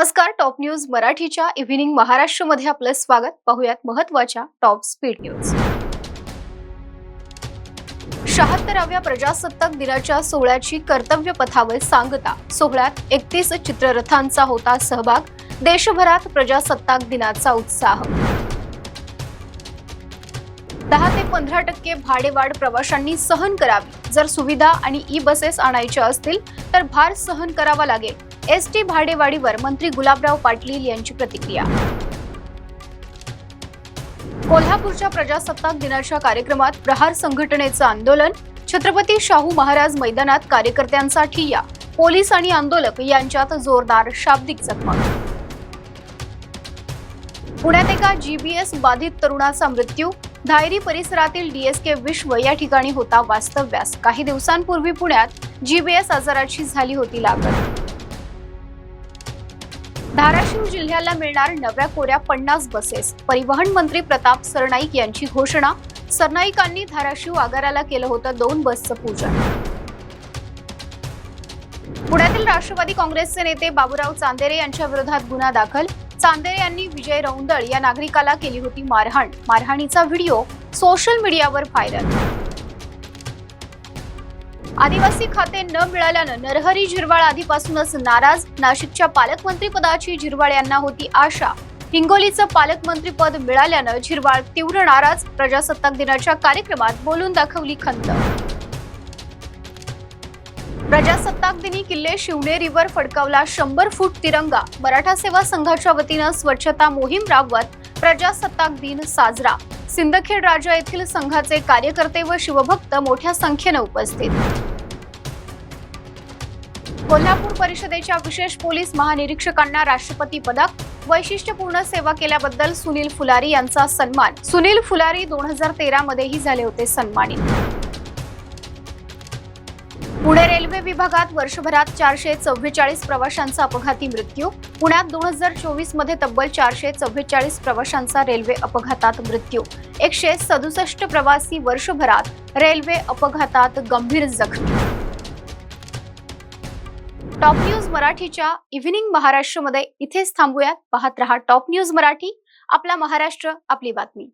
नमस्कार. Top news मराठीच्या evening महाराष्ट्रमध्ये आपलं स्वागत. पाहूयात महत्त्वाच्या टॉप स्पीड न्यूज. 76व्या प्रजासत्ताक दिनाच्या सोहळ्याची कर्तव्य पथावर सांगता. सोहळ्यात 31 चित्ररथांचा होता सहभाग. देशभरात प्रजासत्ताक दिनाचा उत्साह. 10 ते 15% भाडेवाढ प्रवाशांनी सहन करावी. जर सुविधा आणि ई बसेस आणायच्या असतील तर भार सहन करावा लागेल. एसटी भाडेवाढीवर मंत्री गुलाबराव पाटील यांची प्रतिक्रिया. कोल्हापूरच्या प्रजासत्ताक दिनाच्या कार्यक्रमात प्रहार संघटनेचं आंदोलन. छत्रपती शाहू महाराज मैदानात कार्यकर्त्यांसाठी या. पोलीस आणि आंदोलक यांच्यात जोरदार शाब्दिक चकमक. पुण्यात एका जीबीएस बाधित तरुणाचा मृत्यू. धायरी परिसरातील डीएसके विश्व या ठिकाणी होता वास्तव्यास. काही दिवसांपूर्वी पुण्यात जीबीएस आजाराची झाली होती लागण. धाराशिव जिल्ह्याला मिळणार नव्या कोऱ्या 50 बसेस. परिवहन मंत्री प्रताप सरनाईक यांची घोषणा. सरनाईकांनी धाराशिव आगाराला केलं होतं 2 बसचं पूजन. पुण्यातील राष्ट्रवादी काँग्रेसचे नेते बाबूराव चांदेरे यांच्या विरोधात गुन्हा दाखल. चांदेरे यांनी विजय रौंदळ या नागरिकाला केली होती मारहाण. मारहाणीचा व्हिडिओ सोशल मीडियावर व्हायरल. आदिवासी खाते न मिळाल्यानं नरहरी झिरवाळ आधीपासूनच नाराज. नाशिकच्या पालकमंत्रीपदाची झिरवाळ यांना होती आशा. हिंगोलीचं पालकमंत्रीपद मिळाल्यानं झिरवाळ तीव्र नाराज. प्रजासत्ताक दिनाच्या कार्यक्रमात बोलून दाखवली खंत. प्रजासत्ताक दिनी किल्ले शिवनेरीवर फडकावला 100 फूट तिरंगा. मराठा सेवा संघाच्या वतीनं स्वच्छता मोहीम राबवत प्रजासत्ताक दिन साजरा. सिंदखेड राजा येथील संघाचे कार्यकर्ते व शिवभक्त मोठ्या संख्येनं उपस्थित. कोल्हापूर परिषदेच्या विशेष पोलीस महानिरीक्षकांना राष्ट्रपती पदक. वैशिष्ट्यपूर्ण सेवा केल्याबद्दल सुनील फुलारी यांचा सन्मान. सुनील फुलारी 2013 मध्येही झाले होते सन्मानित. पुणे रेल्वे विभागात वर्षभरात 444 प्रवाशांचा अपघाती मृत्यू. पुण्यात 2024 मध्ये तब्बल 444 प्रवाशांचा रेल्वे अपघातात मृत्यू. 167 प्रवासी वर्षभरात रेल्वे अपघातात गंभीर जखमी. टॉप न्यूज मराठीच्या इव्हिनिंग महाराष्ट्रमध्ये इथेच थांबूयात. पाहत रहा टॉप न्यूज मराठी. आपला महाराष्ट्र, आपली बातमी.